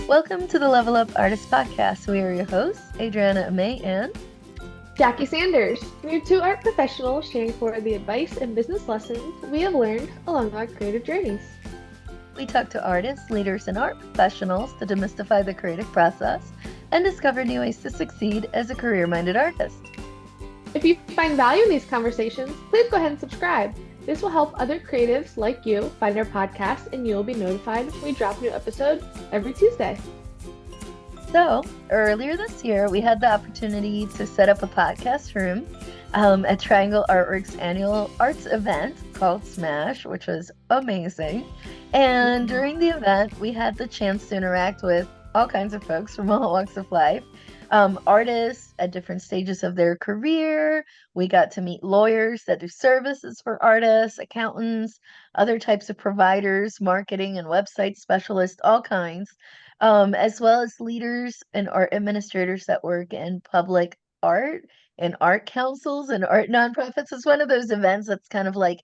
Welcome to the Level Up Artist Podcast. We are your hosts, Adriana May and Jackie Sanders. We're two art professionals sharing for the advice and business lessons we have learned along our creative journeys. we talk to artists, leaders, and art professionals to demystify the creative process and discover new ways to succeed as a career-minded artist. If you find value in these conversations, please go ahead and subscribe. This will help other creatives like you find our podcast, and you'll be notified when we drop new episodes every Tuesday. So, earlier this year, we had the opportunity to set up a podcast room at Triangle Artworks' annual arts event called Smash, which was amazing. And during the event, we had the chance to interact with all kinds of folks from all walks of life, artists at different stages of their career. We got to meet lawyers that do services for artists, accountants, other types of providers, marketing and website specialists, all kinds, as well as leaders and art administrators that work in public art and art councils and art nonprofits. It's one of those events that's kind of like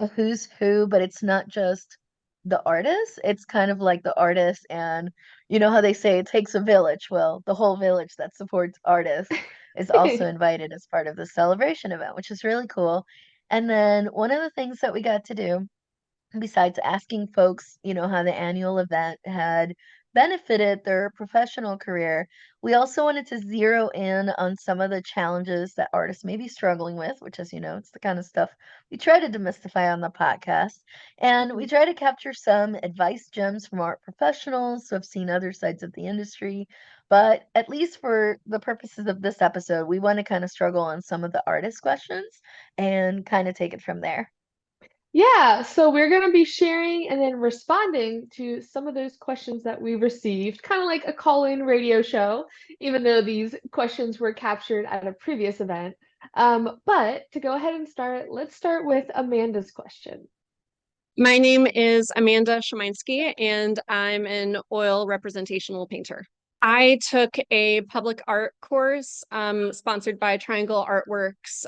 a who's who, but it's not just the artist. It's kind of like the artist, and you know how they say it takes a village. Well, the whole village that supports artists is also invited as part of the celebration event, which is really cool. And then one of the things that we got to do, besides asking folks, how the annual event had benefited their professional career, we also wanted to zero in on some of the challenges that artists may be struggling with, which, as you know, it's the kind of stuff we try to demystify on the podcast. And we try to capture some advice gems from art professionals who have seen other sides of the industry. But at least for the purposes of this episode, we want to kind of struggle on some of the artist questions and kind of take it from there. Yeah, so we're going to be sharing and then responding to some of those questions that we received, kind of like a call-in radio show, even though these questions were captured at a previous event. But to go ahead and start, let's start with Amanda's question. My name is Amanda Shemansky, and I'm an oil representational painter. I took a public art course sponsored by Triangle Artworks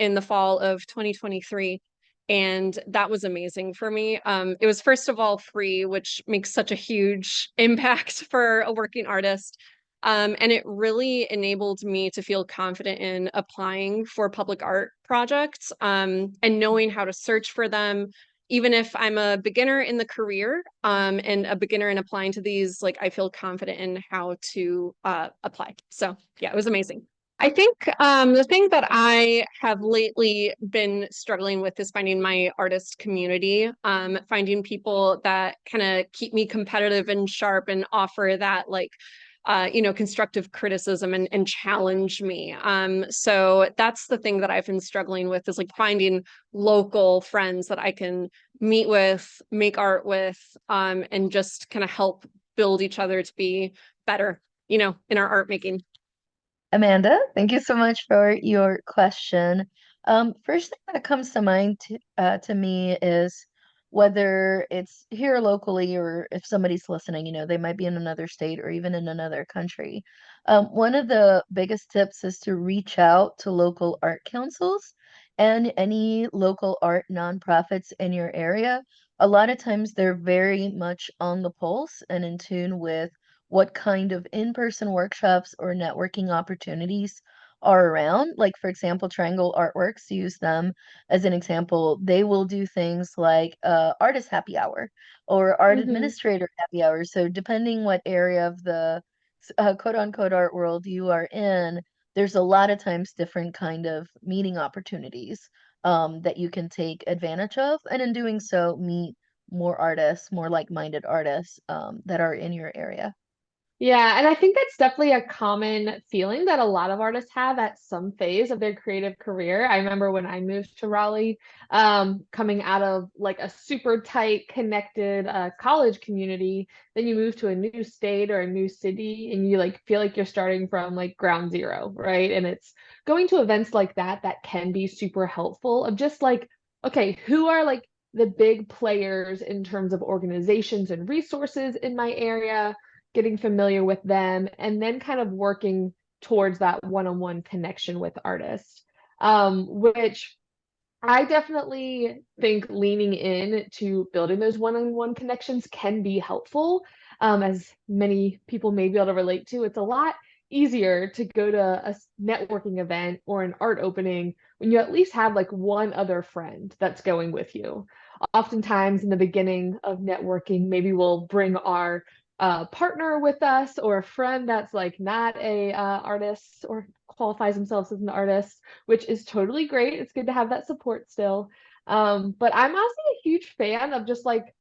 in the fall of 2023. And that was amazing for me. It was, first of all, free, which makes such a huge impact for a working artist. And it really enabled me to feel confident in applying for public art projects and knowing how to search for them. Even if I'm a beginner in the career and a beginner in applying to these, like I feel confident in how to apply. So yeah, it was amazing. I think the thing that I have lately been struggling with is finding my artist community, finding people that kind of keep me competitive and sharp and offer that constructive criticism and challenge me. So that's the thing that I've been struggling with, is like finding local friends that I can meet with, make art with, and just kind of help build each other to be better, in our art making. Amanda, thank you so much for your question. First thing that comes to mind to me is whether it's here locally or if somebody's listening, they might be in another state or even in another country. One of the biggest tips is to reach out to local art councils and any local art nonprofits in your area. A lot of times they're very much on the pulse and in tune with what kind of in-person workshops or networking opportunities are around. Like, for example, Triangle Artworks, use them as an example. They will do things like artist happy hour or art Mm-hmm. administrator happy hour. So depending what area of the quote unquote art world you are in, there's a lot of times different kind of meeting opportunities that you can take advantage of. And in doing so, meet more artists, more like-minded artists that are in your area. Yeah, and I think that's definitely a common feeling that a lot of artists have at some phase of their creative career. I remember when I moved to Raleigh, coming out of like a super tight, connected college community, then you move to a new state or a new city, and you like feel like you're starting from like ground zero, right? And it's going to events like that that can be super helpful of just like, okay, who are like the big players in terms of organizations and resources in my area, getting familiar with them, and then kind of working towards that one-on-one connection with artists, which I definitely think leaning in to building those one-on-one connections can be helpful. As many people may be able to relate to, it's a lot easier to go to a networking event or an art opening when you at least have like one other friend that's going with you. Oftentimes in the beginning of networking, maybe we'll bring our partner with us or a friend that's like not a artist or qualifies themselves as an artist, which is totally great. It's good to have that support still. But I'm honestly a huge fan of just like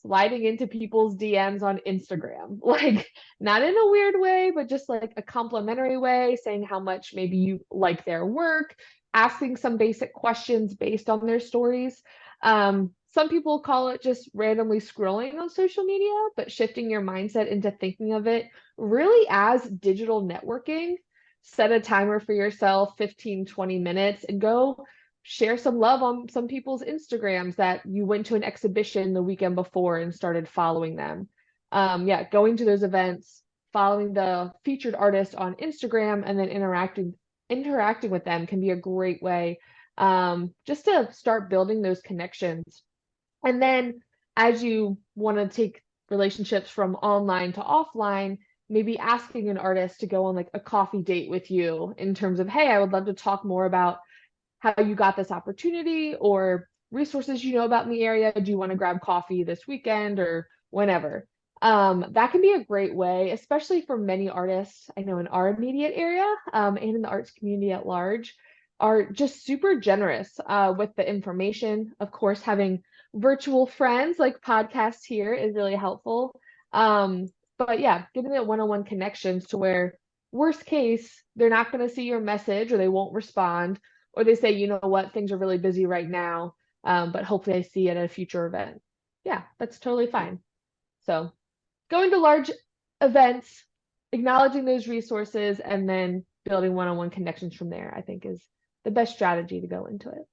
sliding into people's DMs on Instagram. Like, not in a weird way, but just like a complimentary way, saying how much maybe you like their work, asking some basic questions based on their stories. Some people call it just randomly scrolling on social media, but shifting your mindset into thinking of it really as digital networking. Set a timer for yourself, 15, 20 minutes, and go share some love on some people's Instagrams that you went to an exhibition the weekend before and started following them. Yeah, going to those events, following the featured artist on Instagram, and then interacting with them can be a great way just to start building those connections. And then as you want to take relationships from online to offline, maybe asking an artist to go on like a coffee date with you in terms of, hey, I would love to talk more about how you got this opportunity or resources you know about in the area. Do you want to grab coffee this weekend or whenever? That can be a great way, especially for many artists I know in our immediate area and in the arts community at large, are just super generous with the information. Of course, having virtual friends like podcasts here is really helpful. But yeah, giving it one-on-one connections to where worst case, they're not going to see your message or they won't respond, or they say, you know what, things are really busy right now, but hopefully I see you at a future event. Yeah, that's totally fine. So going to large events, acknowledging those resources, and then building one-on-one connections from there, I think is the best strategy to go into it.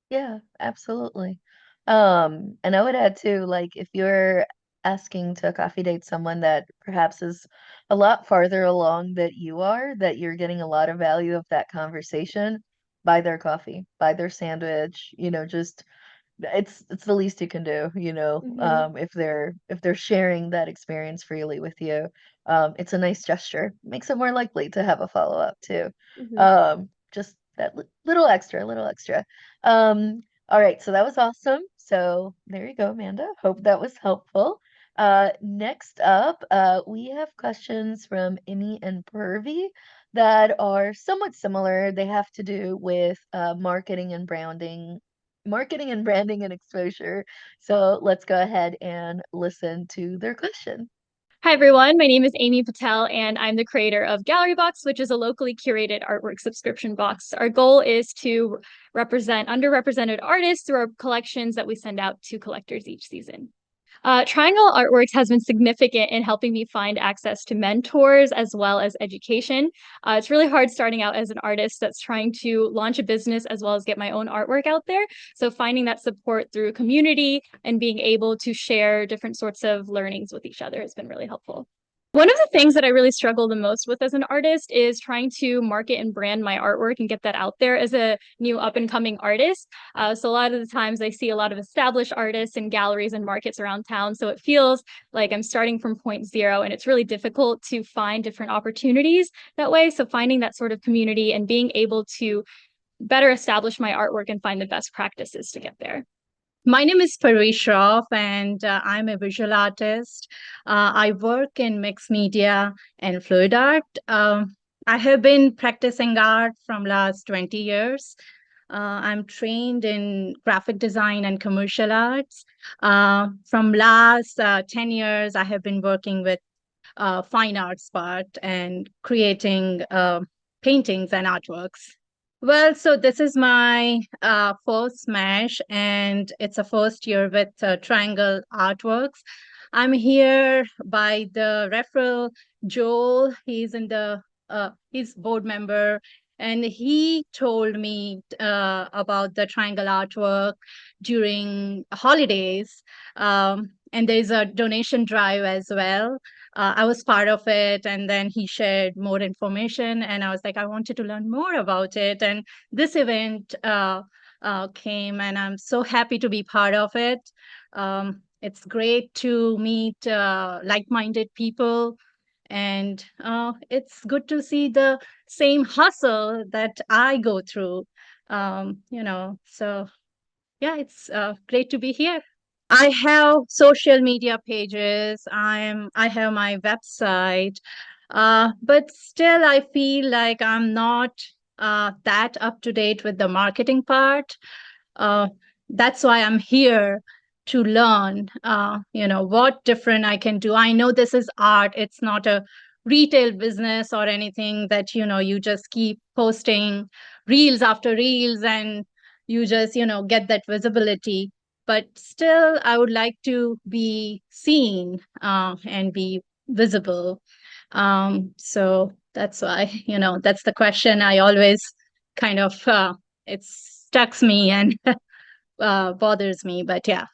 Yeah, absolutely. And I would add too, like if you're asking to coffee date someone that perhaps is a lot farther along that you are, that you're getting a lot of value of that conversation, buy their coffee, buy their sandwich, just it's the least you can do, Hmm. if they're sharing that experience freely with you. It's a nice gesture. Makes it more likely to have a follow-up too. Hmm. Just that little extra, little extra. All right, so that was awesome. So there you go, Amanda. Hope that was helpful. Next up, we have questions from Emmy and Pervy that are somewhat similar. They have to do with marketing and branding and exposure. So let's go ahead and listen to their question. Hi, everyone. My name is Amy Patel, and I'm the creator of Gallery Box, which is a locally curated artwork subscription box. Our goal is to represent underrepresented artists through our collections that we send out to collectors each season. Triangle Artworks has been significant in helping me find access to mentors as well as education. It's really hard starting out as an artist that's trying to launch a business as well as get my own artwork out there. So finding that support through community and being able to share different sorts of learnings with each other has been really helpful. One of the things that I really struggle the most with as an artist is trying to market and brand my artwork and get that out there as a new up and coming artist. So a lot of the times I see a lot of established artists in galleries and markets around town. So it feels like I'm starting from point zero and it's really difficult to find different opportunities that way. So finding that sort of community and being able to better establish my artwork and find the best practices to get there. My name is Parish Shroff, and I'm a visual artist. I work in mixed media and fluid art. I have been practicing art from last 20 years. I'm trained in graphic design and commercial arts. From last 10 years, I have been working with fine arts part and creating paintings and artworks. Well, so this is my first Smash, and it's a first year with Triangle Artworks. I'm here by the referral. Joel, he's board member, and he told me about the Triangle Artwork during holidays. And there's a donation drive as well. I was part of it, and then he shared more information, and I was like, I wanted to learn more about it. And this event came, and I'm so happy to be part of it. It's great to meet like-minded people, and it's good to see the same hustle that I go through. So yeah, it's great to be here. I have social media pages. I have my website, but still I feel like I'm not that up to date with the marketing part. Uh, that's why I'm here to learn. What different I can do. I know this is art. It's not a retail business or anything that you just keep posting reels after reels and you just get that visibility, but still I would like to be seen and be visible. So that's why that's the question I always kind of it stucks me and bothers me. But yeah,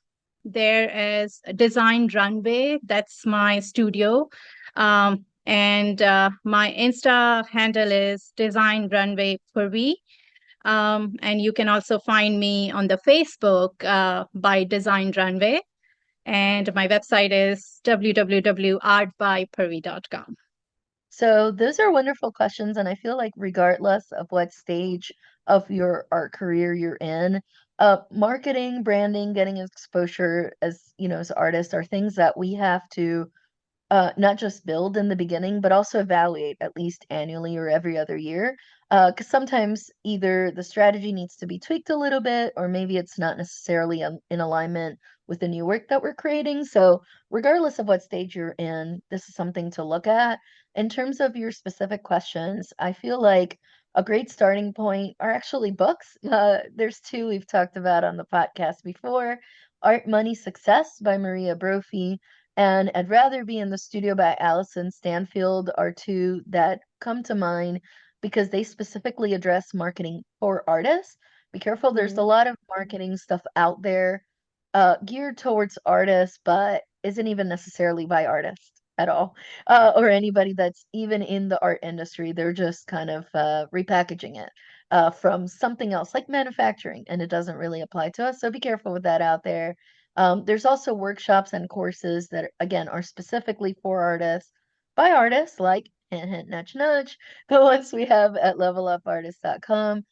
there is Design Runway. That's my studio. And my Insta handle is Design Runway Purvi. And you can also find me on the Facebook by Design Runway. And my website is www.artbypurvi.com. So those are wonderful questions, and I feel like regardless of what stage of your art career you're in, marketing, branding, getting exposure as as artists are things that we have to not just build in the beginning, but also evaluate at least annually or every other year. Because sometimes either the strategy needs to be tweaked a little bit, or maybe it's not necessarily in alignment with the new work that we're creating. So, regardless of what stage you're in, this is something to look at. In terms of your specific questions, I feel like a great starting point are actually books. There's two we've talked about on the podcast before. Art, Money, Success by Maria Brophy and I'd Rather Be in the Studio by Allison Stanfield are two that come to mind because they specifically address marketing for artists. Be careful, there's a lot of marketing stuff out there geared towards artists, but isn't even necessarily by artists at all, or anybody that's even in the art industry. They're just kind of repackaging it from something else like manufacturing, and it doesn't really apply to us. So be careful with that out there. There's also workshops and courses that, again, are specifically for artists by artists, like hint, hint, nudge, nudge, the ones we have at levelupartist.com,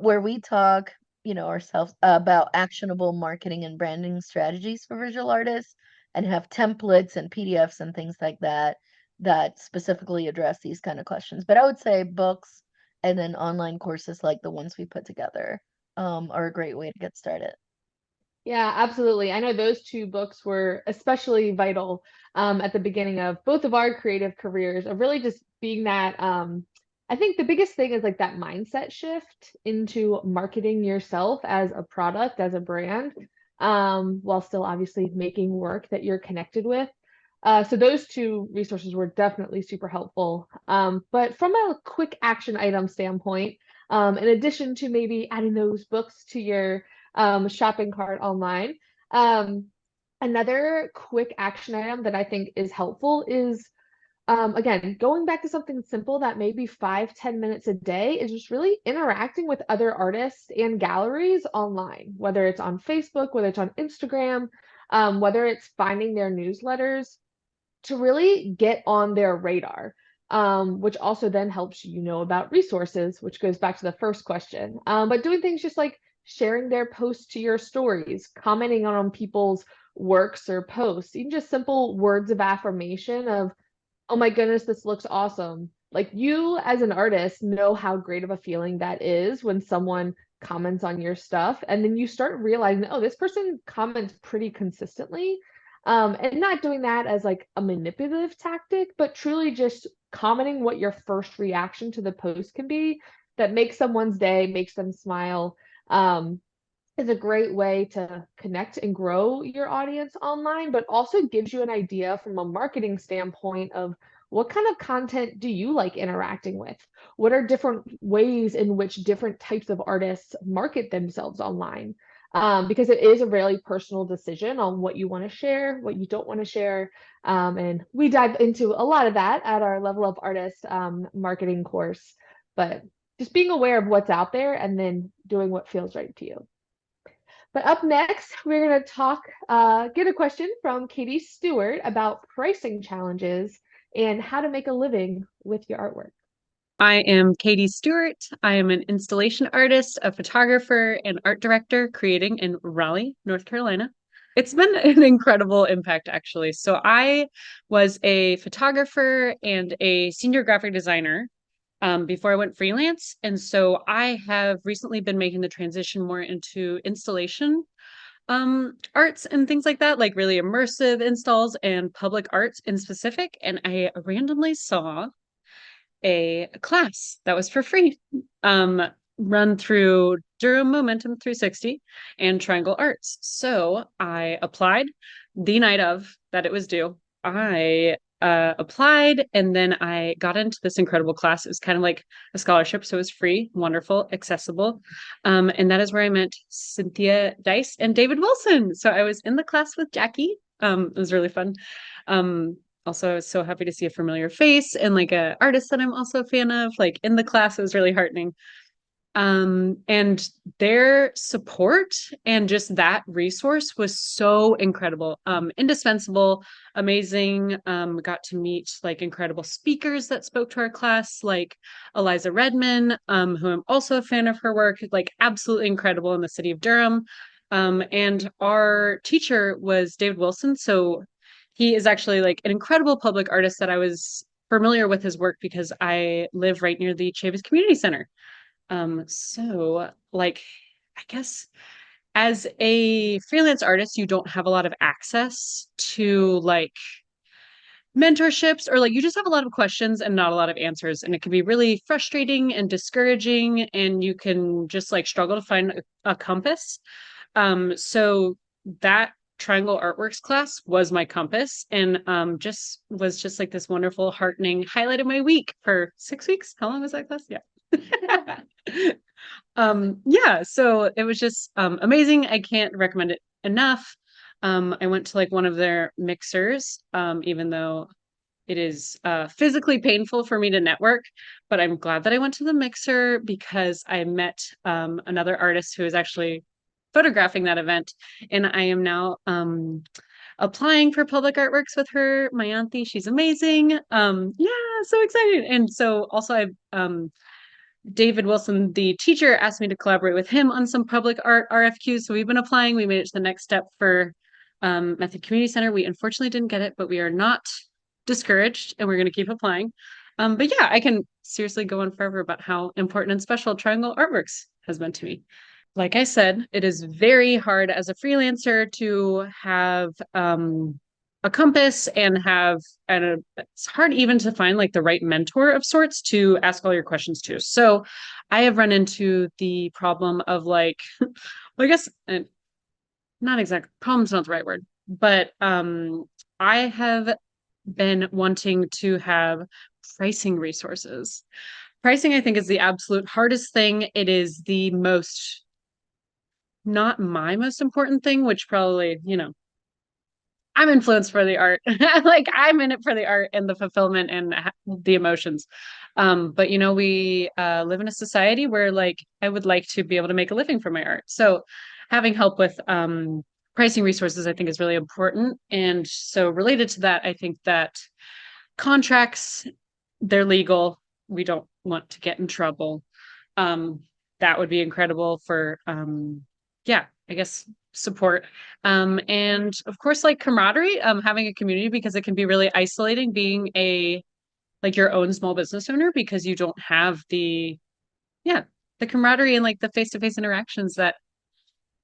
where we talk, ourselves about actionable marketing and branding strategies for visual artists and have templates and PDFs and things like that that specifically address these kind of questions. But I would say books and then online courses like the ones we put together are a great way to get started. Yeah, absolutely. I know those two books were especially vital at the beginning of both of our creative careers, of really just being that. I think the biggest thing is like that mindset shift into marketing yourself as a product, as a brand, while still obviously making work that you're connected with. So those two resources were definitely super helpful. But from a quick action item standpoint, in addition to maybe adding those books to your shopping cart online. Another quick action item that I think is helpful is, again, going back to something simple that maybe 5-10 minutes a day is just really interacting with other artists and galleries online, whether it's on Facebook, whether it's on Instagram, whether it's finding their newsletters to really get on their radar. Which also then helps about resources, which goes back to the first question. But doing things just like sharing their posts to your stories, commenting on people's works or posts, even just simple words of affirmation of, oh my goodness, this looks awesome. Like, you as an artist know how great of a feeling that is when someone comments on your stuff. And then you start realizing, oh, this person comments pretty consistently. And not doing that as like a manipulative tactic, but truly just commenting what your first reaction to the post can be that makes someone's day, makes them smile, is a great way to connect and grow your audience online, but also gives you an idea from a marketing standpoint of what kind of content do you like interacting with? What are different ways in which different types of artists market themselves online? Because it is a really personal decision on what you want to share, what you don't want to share. And we dive into a lot of that at our Level Up Artist marketing course. But just being aware of what's out there and then doing what feels right to you. But up next, we're going to get a question from Katie Stewart about pricing challenges and how to make a living with your artwork. I am Katie Stewart. I am an installation artist, a photographer, and art director creating in Raleigh, North Carolina. It's been an incredible impact, actually. So I was a photographer and a senior graphic designer before I went freelance. And so I have recently been making the transition more into installation arts and things like that, like really immersive installs and public arts in specific. And I randomly saw a class that was for free, run through Durham Momentum 360 and Triangle Arts. So I applied the night of that it was due. I applied and then I got into this incredible class. It was kind of like a scholarship, so it was free, wonderful, accessible. And that is where I met Cynthia Dice and David Wilson. So I was in the class with Jackie. It was really fun. Also, I was so happy to see a familiar face and like a artist that I'm also a fan of, like in the class. It was really heartening. And their support and just that resource was so incredible, indispensable, amazing. Got to meet like incredible speakers that spoke to our class, like Eliza Redman, who I'm also a fan of her work, like absolutely incredible in the city of Durham. And our teacher was David Wilson. So he is actually like an incredible public artist that I was familiar with his work because I live right near the Chavis Community Center. So like, I guess as a freelance artist, you don't have a lot of access to like mentorships, or like you just have a lot of questions and not a lot of answers. And it can be really frustrating and discouraging, and you can just like struggle to find a compass. So that Triangle Artworks class was my compass, and just was just like this wonderful, heartening highlight of my week for 6 weeks. How long was that class? Yeah. Yeah, so it was just amazing. I can't recommend it enough. I went to like one of their mixers, even though it is physically painful for me to network, but I'm glad that I went to the mixer because I met another artist who is actually photographing that event, and I am now applying for public artworks with her, my auntie. She's amazing. Yeah, so excited. And so also I David Wilson, the teacher, asked me to collaborate with him on some public art RFQs. So we've been applying. We made it to the next step for Method Community Center. We unfortunately didn't get it, but we are not discouraged and we're going to keep applying. But yeah, I can seriously go on forever about how important and special Triangle Artworks has been to me. Like I said, it is very hard as a freelancer to have a compass and it's hard even to find like the right mentor of sorts to ask all your questions to. So I have run into the problem of like, well, I guess not exact problem's not the right word, but I have been wanting to have pricing resources. Pricing, I think, is the absolute hardest thing. It is the most, not my most important thing, which probably, I'm influenced for the art. Like I'm in it for the art and the fulfillment and the emotions. But we live in a society where like I would like to be able to make a living from my art. So having help with pricing resources, I think, is really important. And so related to that, I think that contracts, they're legal. We don't want to get in trouble. That would be incredible for I guess support. And of course, like camaraderie, having a community, because it can be really isolating being like your own small business owner, because you don't have the camaraderie and like the face-to-face interactions that,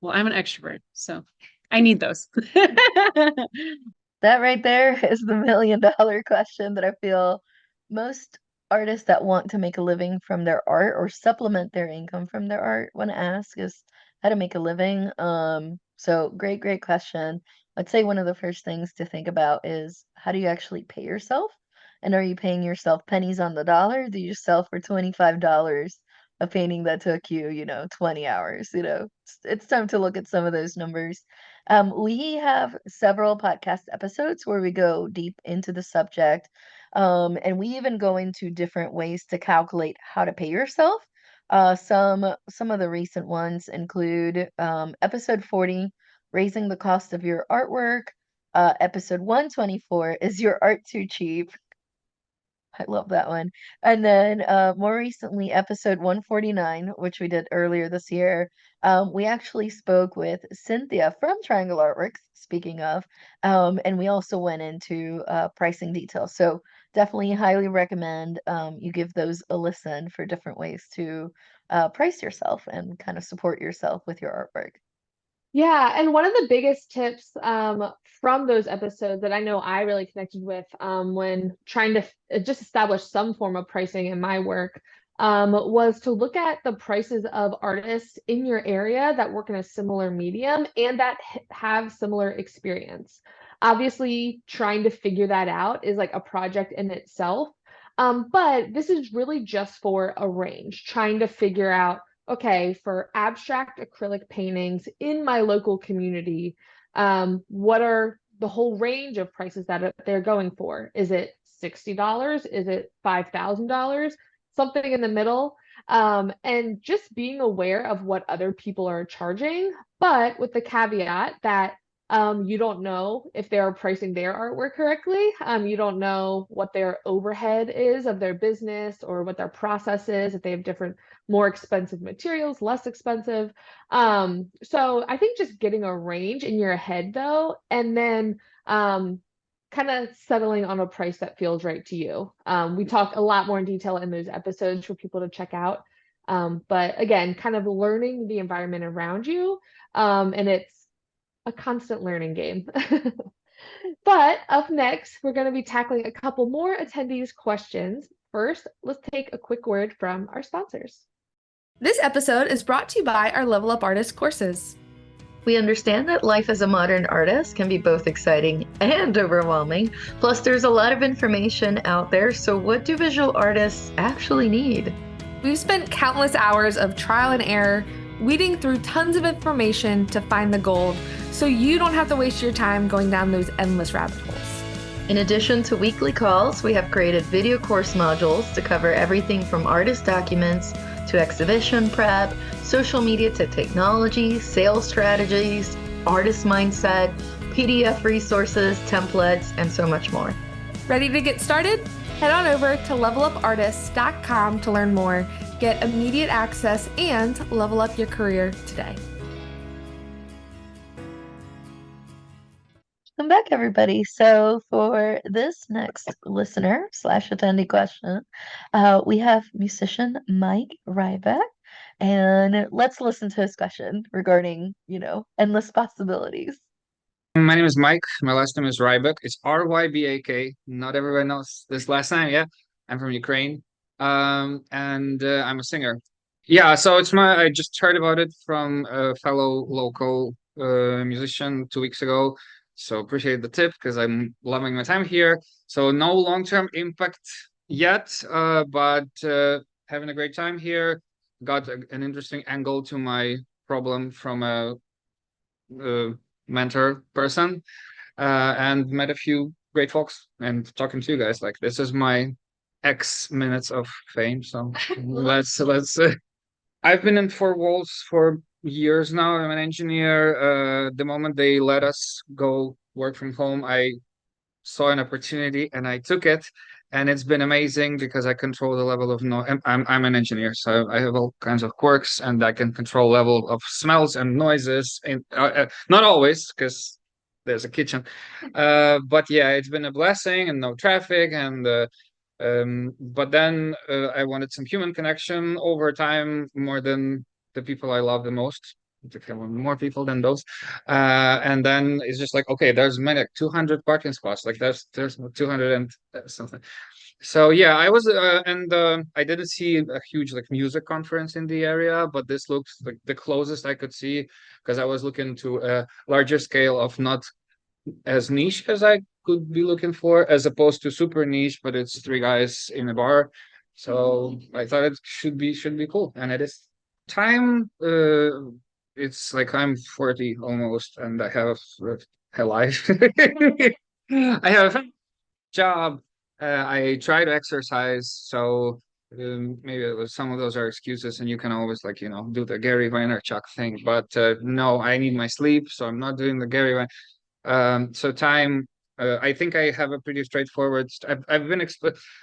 well, I'm an extrovert, so I need those. That right there is the $1 million question that I feel most artists that want to make a living from their art or supplement their income from their art want to ask is how to make a living. So great question. I'd say one of the first things to think about is how do you actually pay yourself? And are you paying yourself pennies on the dollar? Do you sell for $25 a painting that took you, 20 hours? It's time to look at some of those numbers. We have several podcast episodes where we go deep into the subject. And we even go into different ways to calculate how to pay yourself. Some of the recent ones include episode 40, raising the cost of your artwork. Episode 124, is your art too cheap? I love that one. And then more recently, episode 149, which we did earlier this year, we actually spoke with Cynthia from Triangle Artworks, speaking of, and we also went into pricing details. So definitely highly recommend you give those a listen for different ways to price yourself and kind of support yourself with your artwork. Yeah, and one of the biggest tips from those episodes that I know I really connected with when trying to just establish some form of pricing in my work was to look at the prices of artists in your area that work in a similar medium and that have similar experience. Obviously, trying to figure that out is like a project in itself. But this is really just for a range, trying to figure out, okay, for abstract acrylic paintings in my local community, what are the whole range of prices that they're going for? Is it $60? Is it $5,000? Something in the middle. And just being aware of what other people are charging, but with the caveat that you don't know if they're pricing their artwork correctly. You don't know what their overhead is of their business or what their process is, if they have different, more expensive materials, less expensive. So I think just getting a range in your head though, and then kind of settling on a price that feels right to you. We talk a lot more in detail in those episodes for people to check out. But again, kind of learning the environment around you. And it's a constant learning game. But up next, we're going to be tackling a couple more attendees' questions. First, let's take a quick word from our sponsors. This episode is brought to you by our Level Up Artist courses. We understand that life as a modern artist can be both exciting and overwhelming. Plus, there's a lot of information out there. So what do visual artists actually need? We've spent countless hours of trial and error, weeding through tons of information to find the gold, so you don't have to waste your time going down those endless rabbit holes. In addition to weekly calls, we have created video course modules to cover everything from artist documents to exhibition prep, social media to technology, sales strategies, artist mindset, PDF resources, templates, and so much more. Ready to get started? Head on over to levelupartists.com to learn more, get immediate access, and level up your career today. Welcome back, everybody. So for this next listener / attendee question, we have musician Mike Ryback, and let's listen to his question regarding, endless possibilities. My name is Mike. My last name is Rybak. It's Rybak. Not everybody knows this last name. Yeah, I'm from Ukraine, and I'm a singer. Yeah, so I just heard about it from a fellow local musician 2 weeks ago. So appreciate the tip because I'm loving my time here. So no long-term impact yet, but having a great time here. Got an interesting angle to my problem from a mentor person, and met a few great folks. And talking to you guys, like, this is my X minutes of fame. So let's. I've been in four walls for years now. I'm an engineer. The moment they let us go work from home, I saw an opportunity and I took it. And it's been amazing because I control the level of I'm an engineer, so I have all kinds of quirks, and I can control level of smells and noises. And not always, because there's a kitchen. But yeah, it's been a blessing, and no traffic, and but then I wanted some human connection over time, more than the people I love the most. More people than those, and then it's just like, okay, there's many, like 200 parking spots, like there's 200 and something. So yeah, I was and I didn't see a huge like music conference in the area, but this looks like the closest I could see, because I was looking to a larger scale of not as niche as I could be looking for, as opposed to super niche, but it's three guys in a bar. So I thought it should be cool, and it is. Time it's like I'm 40 almost, and I have a life. I have a job. I try to exercise, so maybe some of those are excuses, and you can always like do the Gary Vaynerchuk thing. But no, I need my sleep, so I'm not doing the Gary Vaynerchuk. So time, I think I have a pretty straightforward. I've been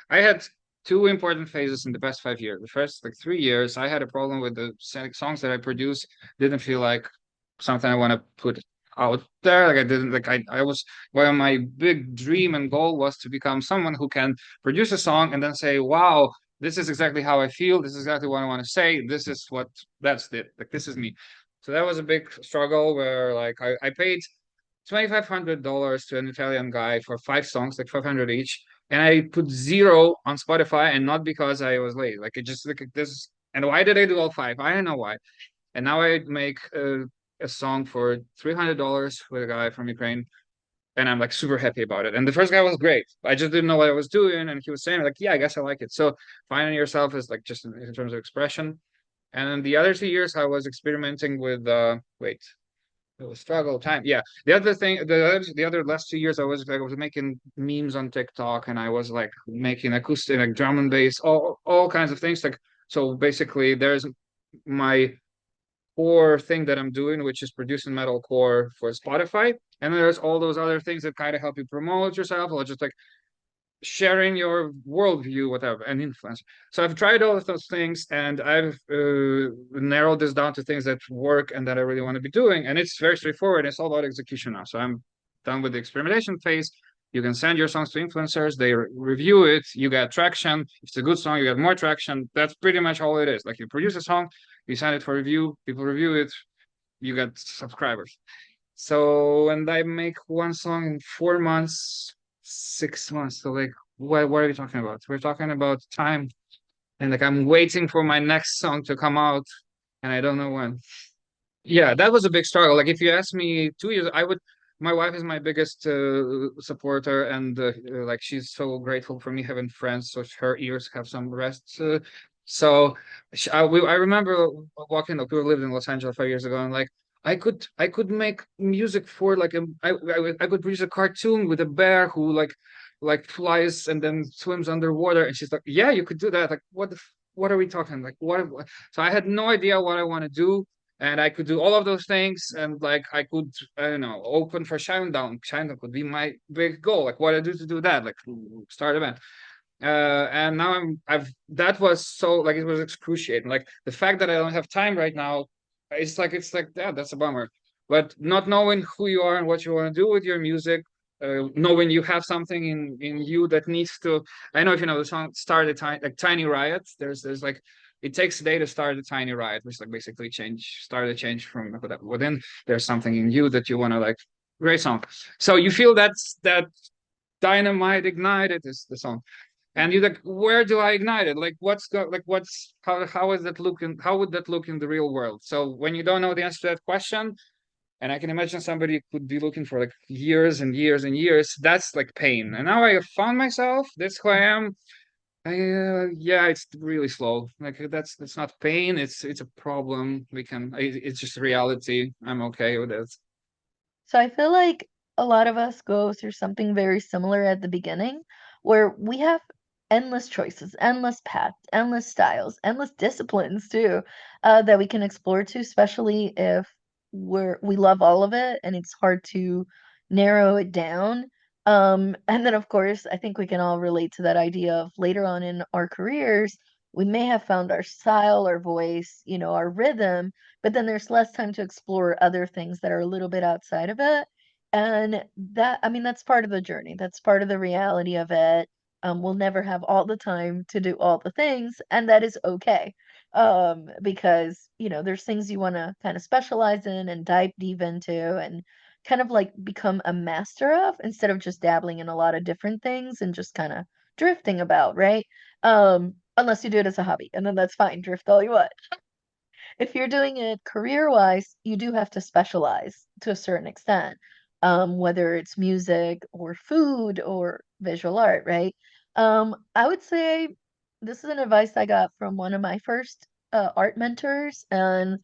I had two important phases in the past 5 years. The first like 3 years, I had a problem with the songs that I produce. Didn't feel like something I want to put out there. Like I didn't like I was well, my big dream and goal was to become someone who can produce a song and then say, wow, this is exactly how I feel. This is exactly what I want to say. This is what that's it. Like this is me. So that was a big struggle where like I paid $2,500 to an Italian guy for 5 songs, like 500 each, and I put zero on Spotify, and not because I was late. Like it just like this. And why did I do all 5? I don't know why. And now I make a song for $300 with a guy from Ukraine, and I'm like super happy about it. And the first guy was great. I just didn't know what I was doing, and he was saying like, "Yeah, I guess I like it." So finding yourself is like just in terms of expression. And then the other 2 years, I was experimenting with wait, it was struggle time. Yeah. The other thing, the other last 2 years, I was making memes on TikTok, and I was like making acoustic, like drum and bass, all kinds of things. Like so, basically, there's my core thing that I'm doing, which is producing metalcore for Spotify, and then there's all those other things that kind of help you promote yourself, or just like sharing your worldview, whatever, and influence. So I've tried all of those things, and I've narrowed this down to things that work and that I really want to be doing. And it's very straightforward. It's all about execution now. So I'm done with the experimentation phase. You can send your songs to influencers, they review it, you get traction. If it's a good song, you get more traction. That's pretty much all it is. Like you produce a song, you send it for review, people review it, you get subscribers. So, and I make one song in 4 months, 6 months. So, like, what are we talking about? We're talking about time, and like I'm waiting for my next song to come out, and I don't know when. Yeah, that was a big struggle. Like, if you ask me 2 years, I would. My wife is my biggest supporter, and like she's so grateful for me having friends, so her ears have some rest. So, I remember walking up. We lived in Los Angeles 5 years ago, and like I could make music for like I could produce a cartoon with a bear who like flies and then swims underwater, and she's like, yeah, you could do that. Like, what are we talking? Like, what? So I had no idea what I want to do, and I could do all of those things, and like I could, I don't know, open for Shinedown. Shinedown could be my big goal. Like, what I do to do that, like start a band. And now I've that was so like it was excruciating. Like the fact that I don't have time right now, it's like yeah, that's a bummer. But not knowing who you are and what you want to do with your music, knowing you have something in you that needs to. I know if you know the song "Start a Tiny Riot." There's like it takes a day to start a tiny riot, which like basically start a change from within. There's something in you that you want to like. Great song. So you feel that dynamite ignited is the song, and you're like, where do I ignite it? Like what's how is that looking? How would that look in the real world? So when you don't know the answer to that question, and I can imagine somebody could be looking for like years and years and years, that's like pain. And now I have found myself, that's who I am. Yeah, it's really slow. Like that's not pain, it's a problem. It's just reality. I'm okay with it. So I feel like a lot of us go through something very similar at the beginning, where we have endless choices, endless paths, endless styles, endless disciplines too, that we can explore to, especially if we love all of it and it's hard to narrow it down. And then of course, I think we can all relate to that idea of later on in our careers, we may have found our style, our voice, our rhythm, but then there's less time to explore other things that are a little bit outside of it. And that, I mean, that's part of the journey. That's part of the reality of it. We'll never have all the time to do all the things, and that is okay. Because, there's things you want to kind of specialize in and dive deep into and kind of like become a master of instead of just dabbling in a lot of different things and just kind of drifting about, right? Unless you do it as a hobby, and then that's fine, drift all you want. If you're doing it career wise, you do have to specialize to a certain extent, whether it's music or food or visual art, right? I would say this is an advice I got from one of my first art mentors, and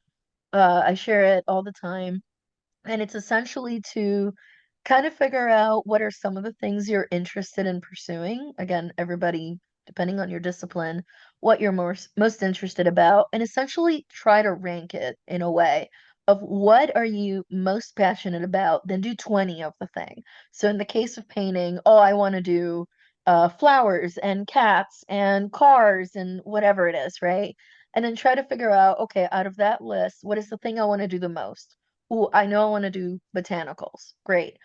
I share it all the time. And it's essentially to kind of figure out what are some of the things you're interested in pursuing. Again, everybody depending on your discipline, what you're most interested about, and essentially try to rank it in a way of what are you most passionate about, then do 20 of the thing. So in the case of painting, oh, I want to do flowers and cats and cars and whatever it is, right? And then try to figure out, okay, out of that list, what is the thing I want to do the most? Oh, I know I want to do botanicals. Great.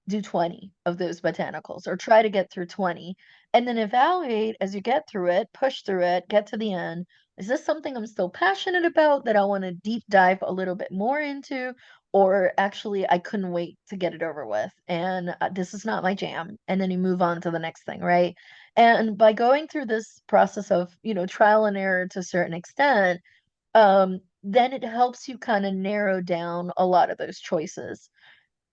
Do 20 of those botanicals or try to get through 20 and then evaluate as you get through it, push through it, get to the end. Is this something I'm still passionate about that I want to deep dive a little bit more into? Or actually, I couldn't wait to get it over with, and this is not my jam. And then you move on to the next thing, right? And by going through this process of, trial and error to a certain extent, then it helps you kind of narrow down a lot of those choices.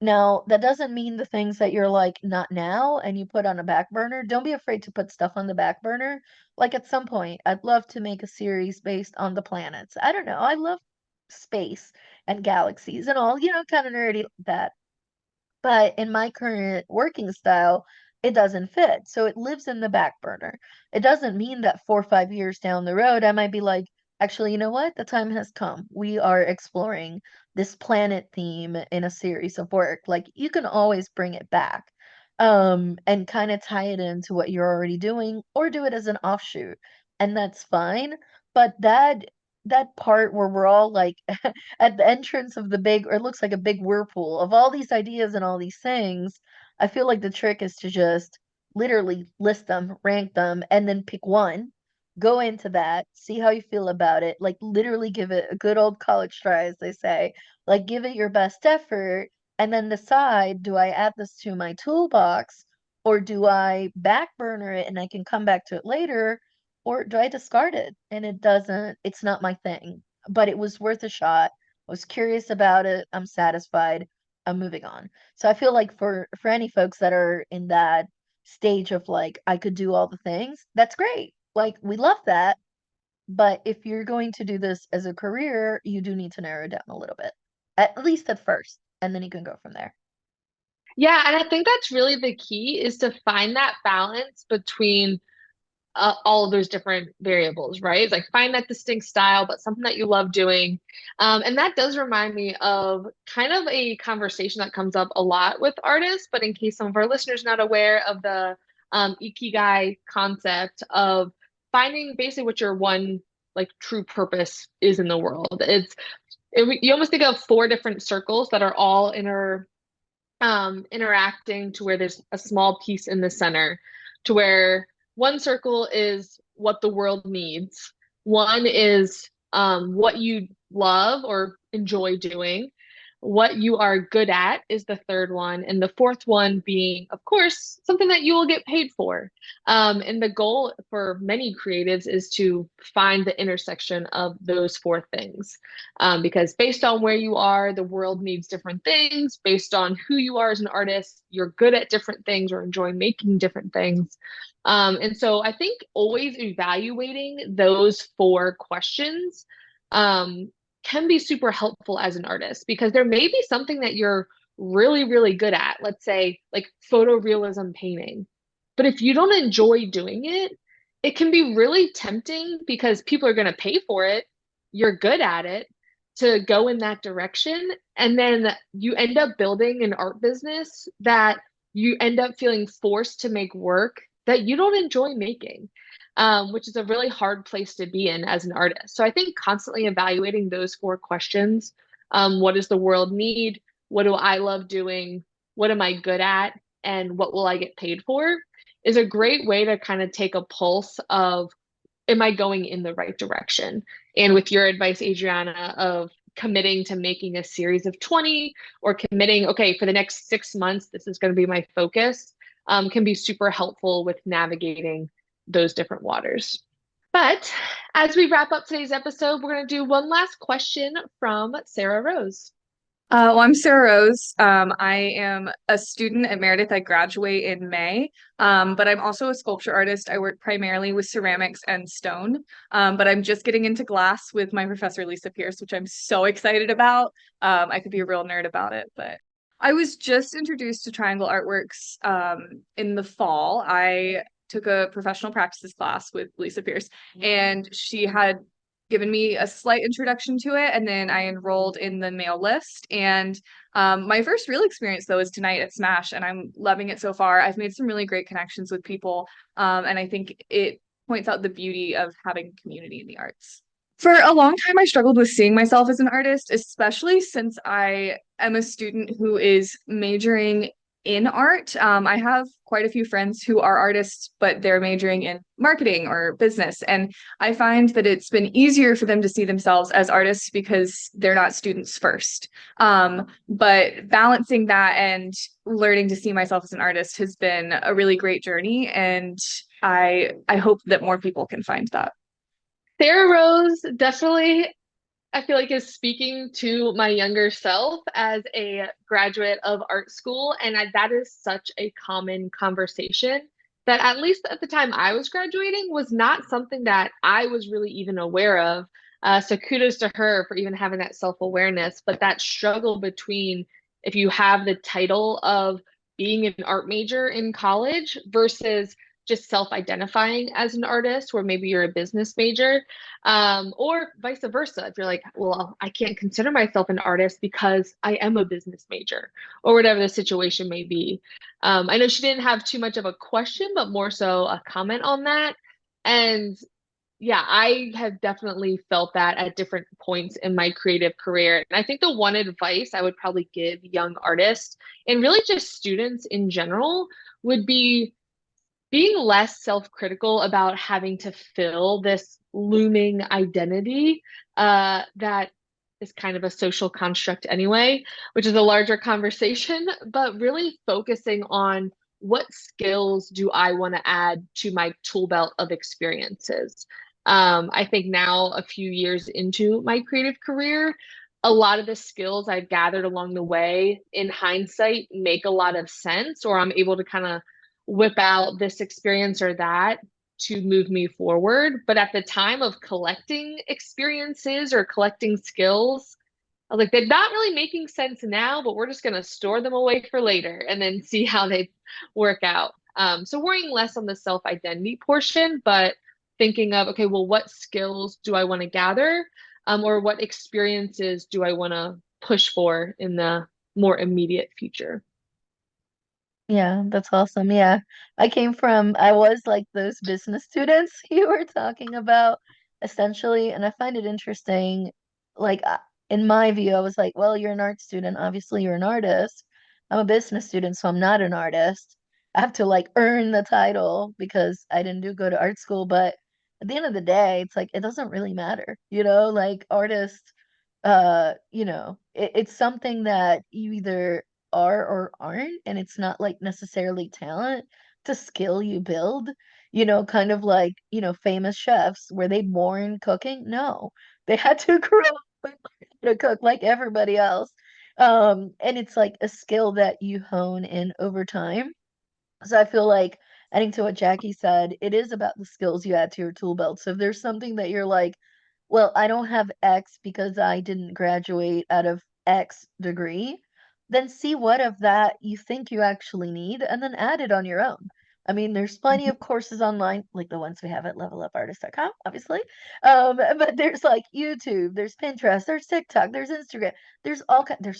Now, that doesn't mean the things that you're like, not now, and you put on a back burner. Don't be afraid to put stuff on the back burner. Like at some point, I'd love to make a series based on the planets. I don't know. I love space and galaxies and all, kind of nerdy like that. But in my current working style, it doesn't fit. So it lives in the back burner. It doesn't mean that 4 or 5 years down the road, I might be like, actually, you know what? The time has come. We are exploring this planet theme in a series of work. Like you can always bring it back and kind of tie it into what you're already doing or do it as an offshoot. And that's fine. But that part where we're all like at the entrance of the big, or it looks like a big whirlpool of all these ideas and all these things, I feel like the trick is to just literally list them, rank them, and then pick one, go into that, see how you feel about it, like literally give it a good old college try, as they say, like give it your best effort, and then decide, do I add this to my toolbox or do I back burner it and I can come back to it later? Or do I discard it and it's not my thing, but it was worth a shot. I was curious about it. I'm satisfied. I'm moving on. So I feel like for any folks that are in that stage of like, I could do all the things, that's great. Like, we love that. But if you're going to do this as a career, you do need to narrow it down a little bit, at least at first, and then you can go from there. Yeah, and I think that's really the key is to find that balance between all of those different variables, right? It's like find that distinct style, but something that you love doing. And that does remind me of kind of a conversation that comes up a lot with artists, but in case some of our listeners are not aware of the Ikigai concept of finding basically what your one like true purpose is in the world. You almost think of 4 different circles that are all interacting to where there's a small piece in the center to where one circle is what the world needs. One is what you love or enjoy doing. What you are good at is the third one. And the fourth one being, of course, something that you will get paid for. And the goal for many creatives is to find the intersection of those 4 things. Because based on where you are, the world needs different things. Based on who you are as an artist, you're good at different things or enjoy making different things. And so I think always evaluating those 4 questions can be super helpful as an artist because there may be something that you're really, really good at, let's say like photorealism painting. But if you don't enjoy doing it, it can be really tempting because people are going to pay for it. You're good at it to go in that direction. And then you end up building an art business that you end up feeling forced to make work that you don't enjoy making. Which is a really hard place to be in as an artist. So I think constantly evaluating those 4 questions, what does the world need? What do I love doing? What am I good at? And what will I get paid for? Is a great way to kind of take a pulse of, am I going in the right direction? And with your advice, Adriana, of committing to making a series of 20 or committing, okay, for the next 6 months, this is going to be my focus, can be super helpful with navigating those different waters. But as we wrap up today's episode, we're going to do one last question from Sarah Rose. Well, I'm Sarah Rose. I am a student at Meredith. I graduate in May, but I'm also a sculpture artist. I work primarily with ceramics and stone, but I'm just getting into glass with my professor, Lisa Pierce, which I'm so excited about. I could be a real nerd about it, but I was just introduced to Triangle Artworks in the fall. I took a professional practices class with Lisa Pierce, and she had given me a slight introduction to it, and then I enrolled in the mail list. And my first real experience though is tonight at Smash, and I'm loving it so far. I've made some really great connections with people, and I think it points out the beauty of having community in the arts. For a long time, I struggled with seeing myself as an artist, especially since I am a student who is majoring in art. I have quite a few friends who are artists, but they're majoring in marketing or business. And I find that it's been easier for them to see themselves as artists because they're not students first. But balancing that and learning to see myself as an artist has been a really great journey. And I hope that more people can find that. Sarah Rose definitely, I feel like, is speaking to my younger self as a graduate of art school. And that is such a common conversation that, at least at the time I was graduating, was not something that I was really even aware of. So kudos to her for even having that self-awareness. But that struggle between, if you have the title of being an art major in college versus just self-identifying as an artist, where maybe you're a business major, or vice versa. If you're like, well, I can't consider myself an artist because I am a business major, or whatever the situation may be. I know she didn't have too much of a question, but more so a comment on that. And yeah, I have definitely felt that at different points in my creative career. And I think the one advice I would probably give young artists, and really just students in general, would be being less self-critical about having to fill this looming identity that is kind of a social construct anyway, which is a larger conversation, but really focusing on what skills do I want to add to my tool belt of experiences. I think now, a few years into my creative career, a lot of the skills I've gathered along the way, in hindsight, make a lot of sense, or I'm able to kind of whip out this experience or that to move me forward. But at the time of collecting experiences or collecting skills, I was like, they're not really making sense now, but we're just going to store them away for later and then see how they work out. So worrying less on the self-identity portion, but thinking of, okay, well, what skills do I want to gather? Or what experiences do I want to push for in the more immediate future? Yeah, that's awesome. Yeah. I was like those business students you were talking about, essentially. And I find it interesting. Like, in my view, I was like, well, you're an art student. Obviously, you're an artist. I'm a business student, so I'm not an artist. I have to like earn the title because I didn't go to art school. But at the end of the day, it's like, it doesn't really matter, like artists, it's something that you either are or aren't, and it's not like necessarily talent to skill you build, kind of like, famous chefs. Were they born cooking? No, they had to grow up and learn how to cook like everybody else. And it's like a skill that you hone in over time. So I feel like, adding to what Jackie said, it is about the skills you add to your tool belt. So if there's something that you're like, well, I don't have X because I didn't graduate out of X degree, then see what of that you think you actually need and then add it on your own. I mean, there's plenty of courses online, like the ones we have at levelupartist.com, obviously. But there's like YouTube, there's Pinterest, there's TikTok, there's Instagram, there's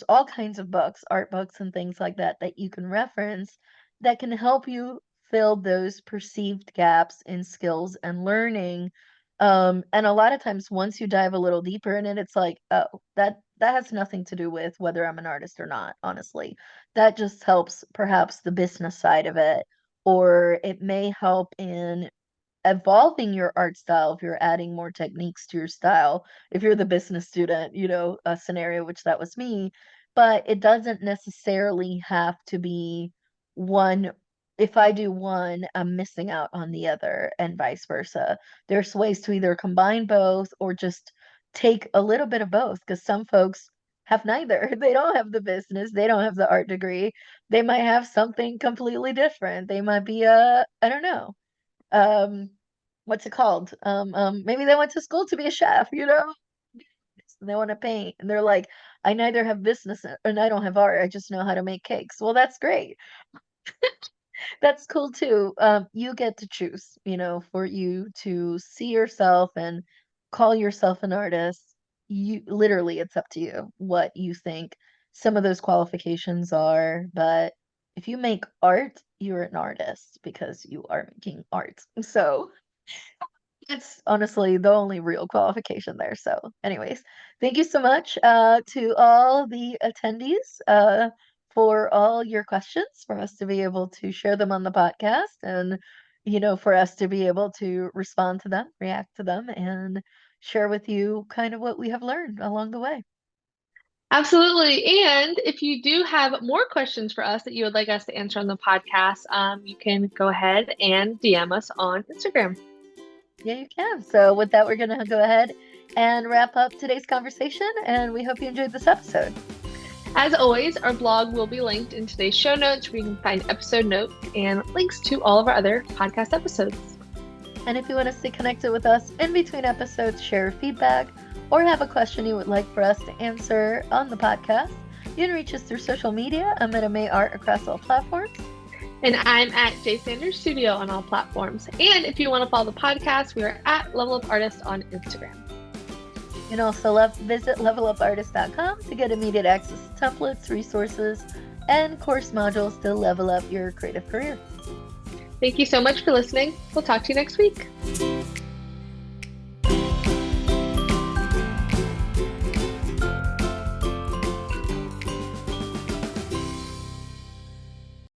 all kinds of books, art books and things like that that you can reference that can help you fill those perceived gaps in skills and learning. And a lot of times, once you dive a little deeper in it, it's like, oh, that has nothing to do with whether I'm an artist or not, honestly. That just helps perhaps the business side of it, or it may help in evolving your art style if you're adding more techniques to your style. If you're the business student, a scenario, which that was me, but it doesn't necessarily have to be one. If I do one, I'm missing out on the other, and vice versa. There's ways to either combine both or just take a little bit of both, because some folks have neither. They don't have the business, they don't have the art degree. They might have something completely different. They might be I don't know. What's it called? Maybe they went to school to be a chef, and they want to paint, and they're like, I neither have business and I don't have art. I just know how to make cakes. Well, that's great. That's cool too. You get to choose, for you to see yourself and call yourself an artist. You literally, it's up to you what you think some of those qualifications are. But if you make art, you're an artist because you are making art. So it's honestly the only real qualification there. So, anyways, thank you so much to all the attendees for all your questions, for us to be able to share them on the podcast, and for us to be able to respond to them, react to them, and share with you kind of what we have learned along the way. Absolutely. And if you do have more questions for us that you would like us to answer on the podcast, you can go ahead and DM us on Instagram. Yeah, you can. So with that, we're going to go ahead and wrap up today's conversation, and we hope you enjoyed this episode. As always, our blog will be linked in today's show notes where you can find episode notes and links to all of our other podcast episodes. And if you want to stay connected with us in between episodes, share feedback, or have a question you would like for us to answer on the podcast, you can reach us through social media. I'm at May Art across all platforms. And I'm at J Sanders Studio on all platforms. And if you want to follow the podcast, we are at Level Up Artist on Instagram. You can also visit levelupartist.com to get immediate access to templates, resources, and course modules to level up your creative career. Thank you so much for listening. We'll talk to you next week.